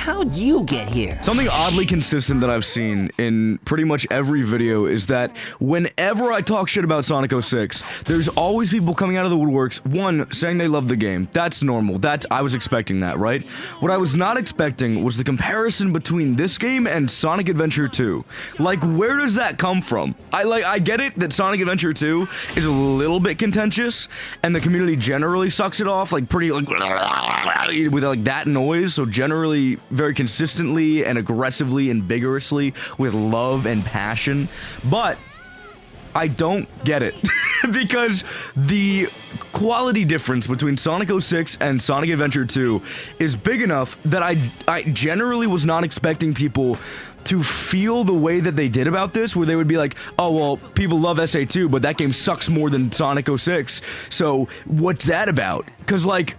how'd you get here? Something oddly consistent that I've seen in pretty much every video is that whenever I talk shit about Sonic 06, there's always people coming out of the woodworks, one, saying they love the game. That's normal. I was expecting that, right? What I was not expecting was the comparison between this game and Sonic Adventure 2. Like, where does that come from? I get it that Sonic Adventure 2 is a little bit contentious, and the community generally sucks it off, like, pretty, like, with, like, that noise, so generally very consistently and aggressively and vigorously with love and passion, but I don't get it because the quality difference between Sonic 06 and Sonic Adventure 2 is big enough that I generally was not expecting people to feel the way that they did about this, where they would be like, oh, well, people love SA2, but that game sucks more than Sonic 06, so what's that about? Because, like,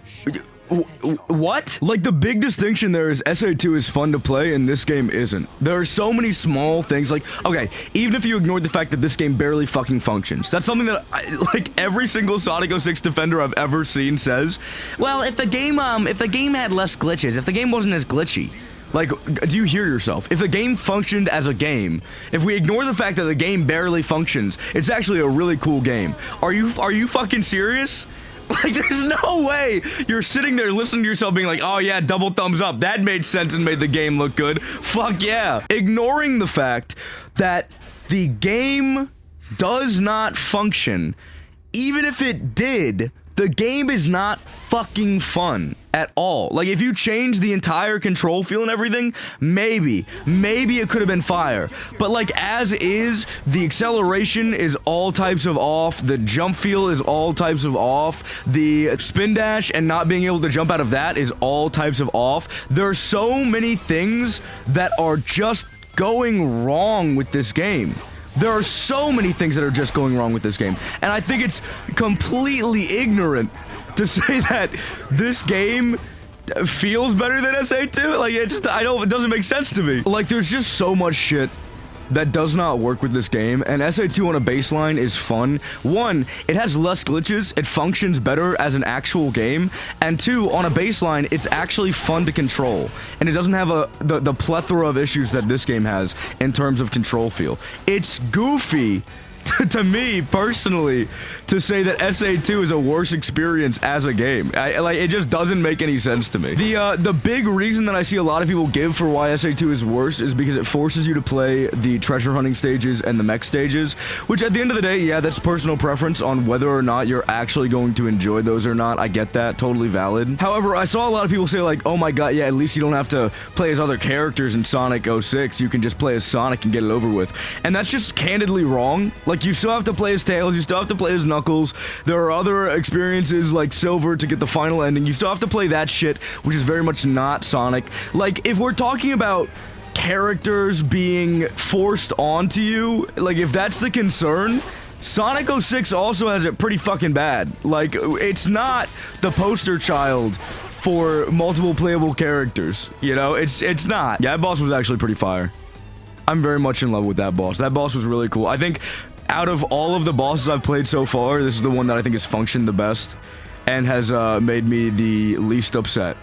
what? Like, the big distinction there is SA2 is fun to play and this game isn't. There are so many small things, like, okay, even if you ignored the fact that this game barely fucking functions, that's something that like every single Sonic 06 defender I've ever seen says, well, if the game had less glitches, if the game wasn't as glitchy. Like, do you hear yourself? If the game functioned as a game, if we ignore the fact that the game barely functions, it's actually a really cool game. Are you fucking serious? Like, there's no way you're sitting there listening to yourself being like, oh yeah, double thumbs up. That made sense and made the game look good. Fuck yeah. Ignoring the fact that the game does not function, even if it did, the game is not fucking fun at all. Like, if you change the entire control feel and everything, maybe it could have been fire. But, like, as is, the acceleration is all types of off, the jump feel is all types of off, the spin dash and not being able to jump out of that is all types of off. There are so many things that are just going wrong with this game. There are so many things that are just going wrong with this game, and I think it's completely ignorant to say that this game feels better than SA2. Like, it doesn't make sense to me. Like, there's just so much shit that does not work with this game, and SA2 on a baseline is fun. One, it has less glitches, it functions better as an actual game, and two, on a baseline, it's actually fun to control, and it doesn't have the plethora of issues that this game has in terms of control feel. It's goofy to me personally to say that SA2 is a worse experience as a game. Like, it just doesn't make any sense to me. The big reason that I see a lot of people give for why SA2 is worse is because it forces you to play the treasure hunting stages and the mech stages, which at the end of the day, yeah, that's personal preference on whether or not you're actually going to enjoy those or not. I get that, totally valid. However, I saw a lot of people say like, oh my god, yeah, at least you don't have to play as other characters in Sonic 06, you can just play as Sonic and get it over with. And that's just candidly wrong. Like, you still have to play as Tails, you still have to play as Knuckles, there are other experiences like Silver to get the final ending, you still have to play that shit, which is very much not Sonic. Like, if we're talking about characters being forced onto you, like, if that's the concern, Sonic 06 also has it pretty fucking bad. Like, it's not the poster child for multiple playable characters, you know? It's not. Yeah, that boss was actually pretty fire. I'm very much in love with that boss. That boss was really cool. I think out of all of the bosses I've played so far, this is the one that I think has functioned the best and has made me the least upset.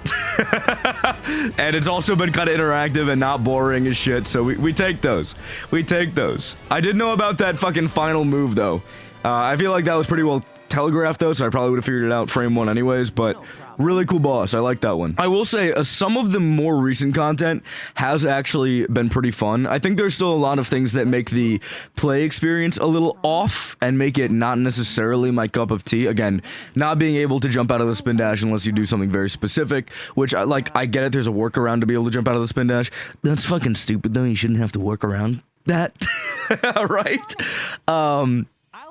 And it's also been kind of interactive and not boring as shit, so we take those. We take those. I did know about that fucking final move, though. I feel like that was pretty well telegraphed, though, so I probably would have figured it out frame one anyways, but really cool boss. I like that one. I will say, some of the more recent content has actually been pretty fun. I think there's still a lot of things that make the play experience a little off and make it not necessarily my cup of tea. Again, not being able to jump out of the spin dash unless you do something very specific, which I get it, there's a workaround to be able to jump out of the spin dash. That's fucking stupid, though. You shouldn't have to work around that. Right?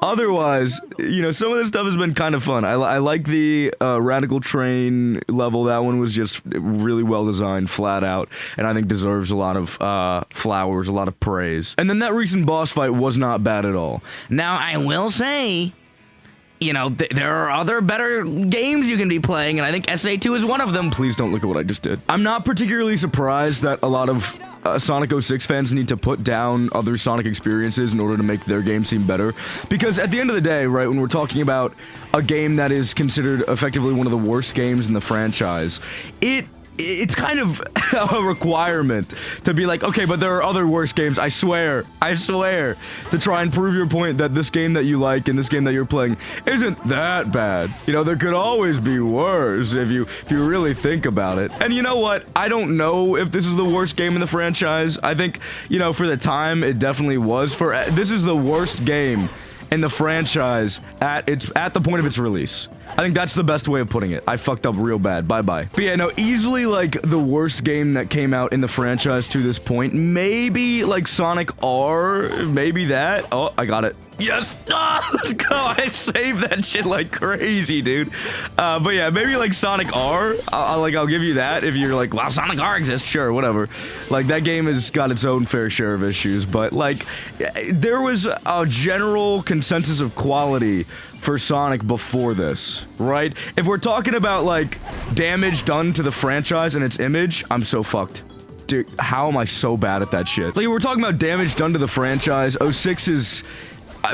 Otherwise, you know, some of this stuff has been kind of fun. I like the Radical Train level. That one was just really well designed, flat out, and I think deserves a lot of flowers, a lot of praise. And then that recent boss fight was not bad at all. Now, I will say, you know, there are other better games you can be playing, and I think SA2 is one of them. Please don't look at what I just did. I'm not particularly surprised that a lot of Sonic 06 fans need to put down other Sonic experiences in order to make their game seem better, because at the end of the day, right, when we're talking about a game that is considered effectively one of the worst games in the franchise, it it's kind of a requirement to be like, okay, but there are other worse games. I swear, to try and prove your point that this game that you like and this game that you're playing isn't that bad. You know, there could always be worse if you really think about it. And you know what? I don't know if this is the worst game in the franchise. I think, you know, for the time, it definitely was. This is the worst game in the franchise at the point of its release. I think that's the best way of putting it. I fucked up real bad. Bye-bye. But yeah, no, easily, like, the worst game that came out in the franchise to this point. Maybe, like, Sonic R. Maybe that. Oh, I got it. Yes! Ah, let's go! I saved that shit like crazy, dude. But yeah, maybe, like, Sonic R. I'll give you that if you're like, wow, Sonic R exists. Sure, whatever. Like, that game has got its own fair share of issues. But, like, there was a general consensus of quality for Sonic before this, right? If we're talking about, like, damage done to the franchise and its image, I'm so fucked. Dude, how am I so bad at that shit? Like, we're talking about damage done to the franchise. 06 is...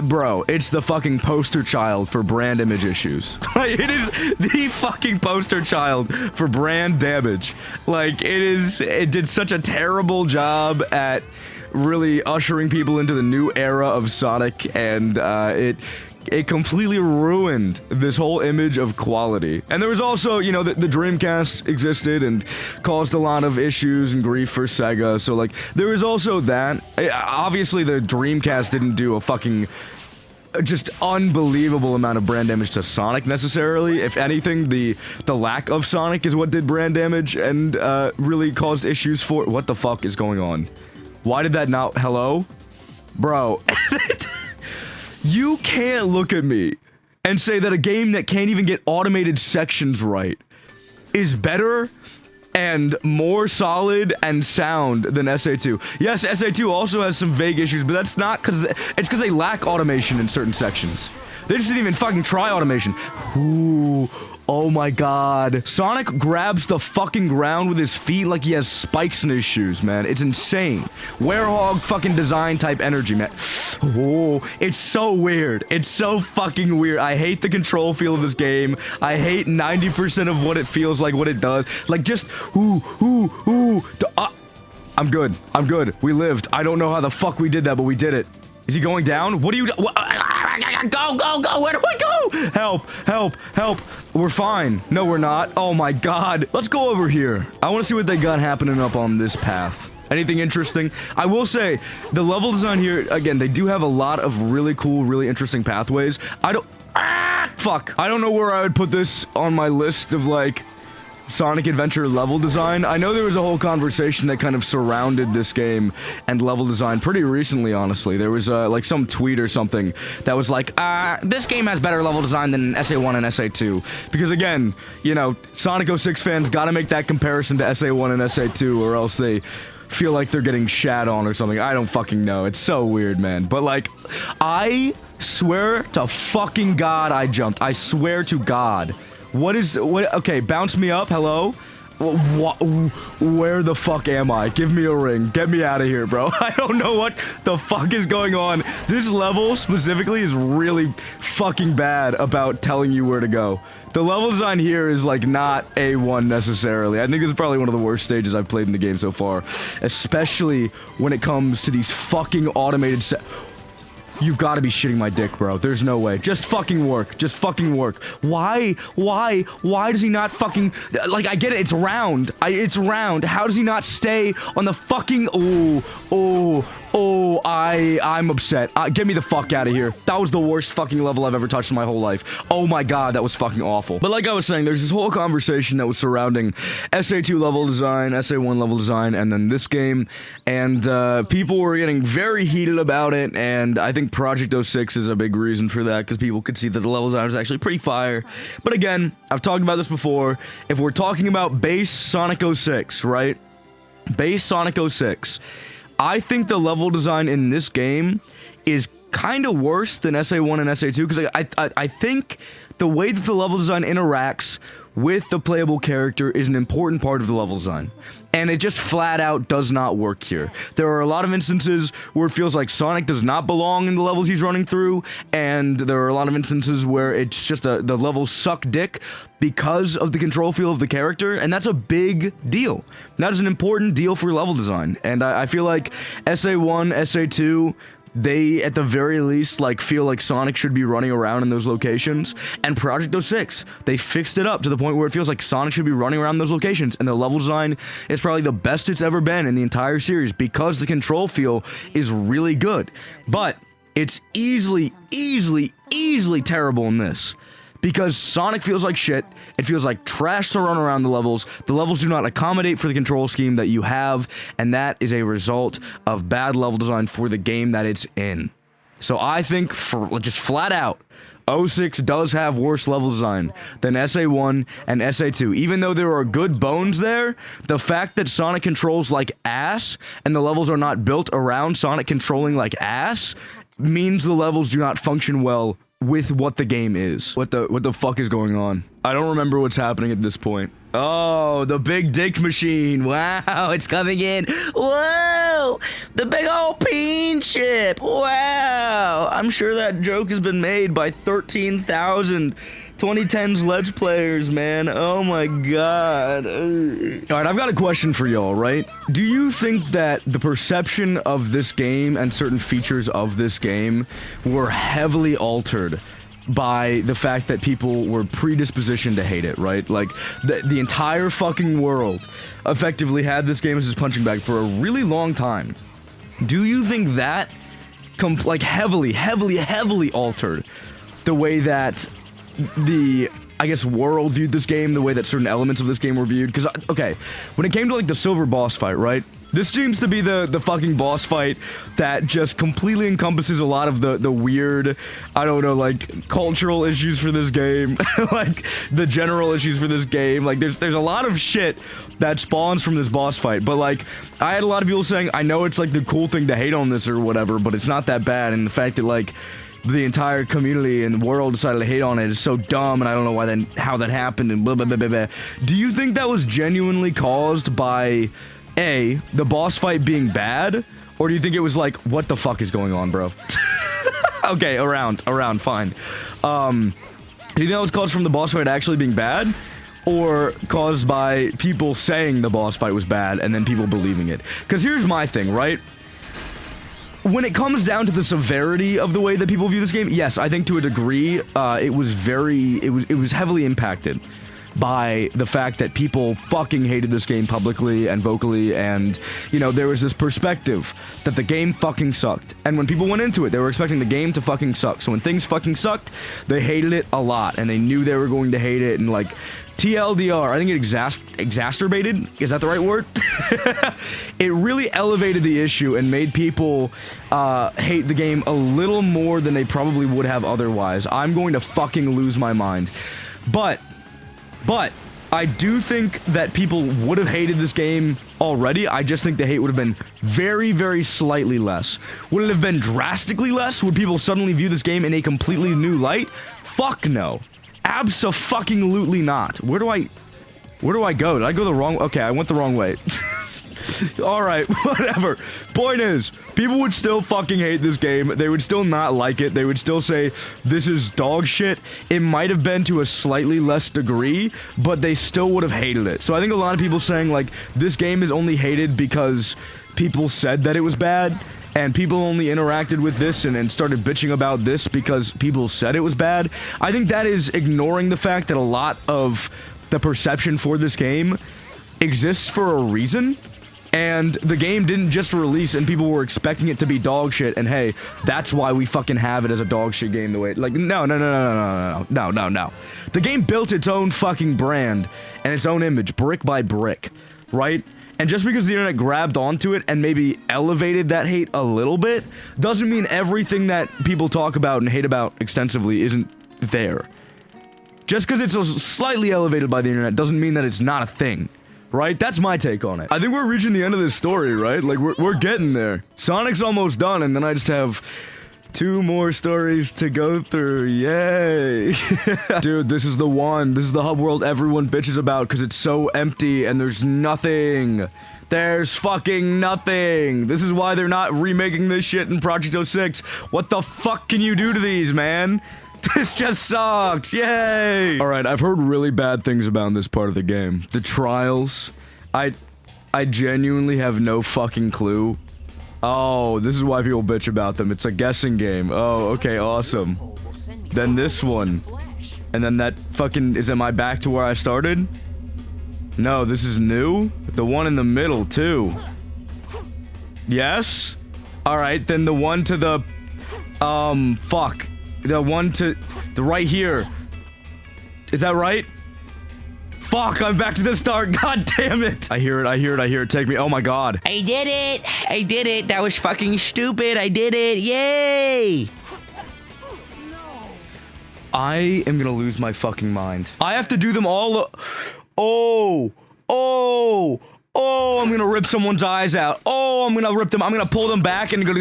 bro, it's the fucking poster child for brand image issues. Like, it is the fucking poster child for brand damage. Like, it did such a terrible job at really ushering people into the new era of Sonic, and it completely ruined this whole image of quality. And there was also, you know, the Dreamcast existed and caused a lot of issues and grief for Sega, so, like, there was also that. Obviously, the Dreamcast didn't do a fucking just unbelievable amount of brand damage to Sonic, necessarily. If anything, the lack of Sonic is what did brand damage and really caused issues for... What the fuck is going on? Why did that not... Hello? Bro... You can't look at me and say that a game that can't even get automated sections right is better and more solid and sound than SA2. Yes, SA2 also has some vague issues, but that's not because... It's because they lack automation in certain sections. They just didn't even fucking try automation. Ooh... Oh my god. Sonic grabs the fucking ground with his feet like he has spikes in his shoes, man. It's insane. Werehog fucking design type energy, man. Oh, it's so weird. It's so fucking weird. I hate the control feel of this game. I hate 90% of what it feels like, what it does. Like, just, I'm good. I'm good. We lived. I don't know how the fuck we did that, but we did it. Is he going down? What are you... Go! Where do I go? Help! We're fine. No, we're not. Oh my god. Let's go over here. I want to see what they got happening up on this path. Anything interesting? I will say, the level design here, again, they do have a lot of really cool, really interesting pathways. Fuck. I don't know where I would put this on my list of, like, Sonic Adventure level design. I know there was a whole conversation that kind of surrounded this game and level design pretty recently, honestly. There was, like, some tweet or something that was like, this game has better level design than SA1 and SA2. Because, again, you know, Sonic 06 fans gotta make that comparison to SA1 and SA2, or else they feel like they're getting shat on or something. I don't fucking know. It's so weird, man. But, like, I swear to fucking God I jumped. I swear to God. What? Okay, bounce me up. Hello? Where the fuck am I? Give me a ring. Get me out of here, bro. I don't know what the fuck is going on. This level specifically is really fucking bad about telling you where to go. The level design here is, like, not A1 necessarily. I think it's probably one of the worst stages I've played in the game so far. Especially when it comes to these fucking automated You've got to be shitting my dick, bro. There's no way. Just fucking work. Just fucking work. Why does he not fucking... Like, I get it. It's round. It's round. How does he not stay on the fucking... I'm upset. Get me the fuck out of here. That was the worst fucking level I've ever touched in my whole life. Oh my god, that was fucking awful. But like I was saying, there's this whole conversation that was surrounding SA2 level design, SA1 level design, and then this game, and people were getting very heated about it, and I think Project 06 is a big reason for that, because people could see that the level design was actually pretty fire. But again, I've talked about this before. If we're talking about base Sonic 06, right? Base Sonic 06. I think the level design in this game is kind of worse than SA1 and SA2, because I think the way that the level design interacts with the playable character is an important part of the level design. And it just flat out does not work here. There are a lot of instances where it feels like Sonic does not belong in the levels he's running through, and there are a lot of instances where it's just the levels suck dick because of the control feel of the character, and that's a big deal. That is an important deal for level design, and I feel like SA1, SA2, they, at the very least, like, feel like Sonic should be running around in those locations. And Project 06, they fixed it up to the point where it feels like Sonic should be running around those locations. And the level design is probably the best it's ever been in the entire series because the control feel is really good. But it's easily terrible in this. Because Sonic feels like shit, it feels like trash to run around the levels do not accommodate for the control scheme that you have, and that is a result of bad level design for the game that it's in. So I think, for just flat out, 06 does have worse level design than SA1 and SA2. Even though there are good bones there, the fact that Sonic controls like ass, and the levels are not built around Sonic controlling like ass, means the levels do not function well with what the game is. What the fuck is going on? I don't remember what's happening at this point. Oh, the big dick machine. Wow, it's coming in. Whoa, the big old peen ship. Wow, I'm sure that joke has been made by 13,000 2010s Let's Players, man. Oh my god. Alright, I've got a question for y'all, right? Do you think that the perception of this game and certain features of this game were heavily altered by the fact that people were predispositioned to hate it, right? Like, the entire fucking world effectively had this game as his punching bag for a really long time. Do you think that, like, heavily altered the way that the, I guess, world viewed this game, the way that certain elements of this game were viewed? Because, okay, when it came to, like, the silver boss fight, right? This seems to be the fucking boss fight that just completely encompasses a lot of the weird, I don't know, like, cultural issues for this game, like, the general issues for this game. Like, there's a lot of shit that spawns from this boss fight, but, like, I had a lot of people saying, I know it's, like, the cool thing to hate on this or whatever, but it's not that bad, and the fact that, like, the entire community and the world decided to hate on it is so dumb, and I don't know how that happened, and blah, blah, blah, blah, blah. Do you think that was genuinely caused by, A, the boss fight being bad, or do you think it was like, what the fuck is going on, bro? Okay, around, fine. Do you think that was caused from the boss fight actually being bad, or caused by people saying the boss fight was bad and then people believing it? Because here's my thing, right? When it comes down to the severity of the way that people view this game, yes, I think to a degree, it was heavily impacted by the fact that people fucking hated this game publicly and vocally, and, you know, there was this perspective that the game fucking sucked. And when people went into it, they were expecting the game to fucking suck. So when things fucking sucked, they hated it a lot, and they knew they were going to hate it, and, like, TLDR, I think it exacerbated, is that the right word? It really elevated the issue and made people hate the game a little more than they probably would have otherwise. I'm going to fucking lose my mind. But I do think that people would have hated this game already. I just think the hate would have been very slightly less. Would it have been drastically less? Would people suddenly view this game in a completely new light? Fuck no. Abso-fucking-lutely not. Where do I go? Did I go the wrong... Okay, I went the wrong way. Alright, whatever. Point is, people would still fucking hate this game. They would still not like it. They would still say, this is dog shit. It might have been to a slightly less degree, but they still would have hated it. So I think a lot of people saying, like, this game is only hated because people said that it was bad, and people only interacted with this and started bitching about this because people said it was bad. I think that is ignoring the fact that a lot of the perception for this game exists for a reason, and the game didn't just release and people were expecting it to be dog shit, and hey, that's why we fucking have it as a dog shit game the way, like, no. The game built its own fucking brand and its own image, brick by brick, right? And just because the internet grabbed onto it and maybe elevated that hate a little bit, doesn't mean everything that people talk about and hate about extensively isn't there. Just because it's slightly elevated by the internet doesn't mean that it's not a thing, right? That's my take on it. I think we're reaching the end of this story, right? Like, we're getting there. Sonic's almost done, and then I just have 2 more stories to go through. Yay. Dude, this is the one. This is the hub world everyone bitches about because it's so empty and there's nothing. There's fucking nothing. This is why they're not remaking this shit in Project 06. What the fuck can you do to these, man? This just sucks. Yay. All right, I've heard really bad things about this part of the game. The trials. I genuinely have no fucking clue. Oh, this is why people bitch about them. It's a guessing game. Oh, okay, awesome. Then this one. And then that fucking... Is am I back to where I started? No, this is new? The one in the middle, too. Yes? Alright, then the one to the... fuck. The one to... The right here. Is that right? Fuck, I'm back to the start. God damn it. I hear it, I hear it, I hear it. Take me. Oh my god. I did it. I did it. That was fucking stupid. I did it. Yay. I am gonna lose my fucking mind. I have to do them all. Oh. Oh. Oh, I'm gonna rip someone's eyes out. Oh, I'm gonna rip them. I'm gonna pull them back and go.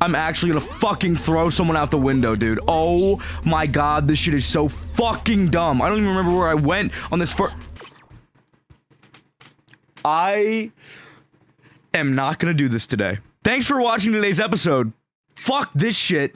I'm actually gonna fucking throw someone out the window, dude. Oh my god, this shit is so fucking dumb. I don't even remember where I went on this first. I am not gonna do this today. Thanks for watching today's episode. Fuck this shit.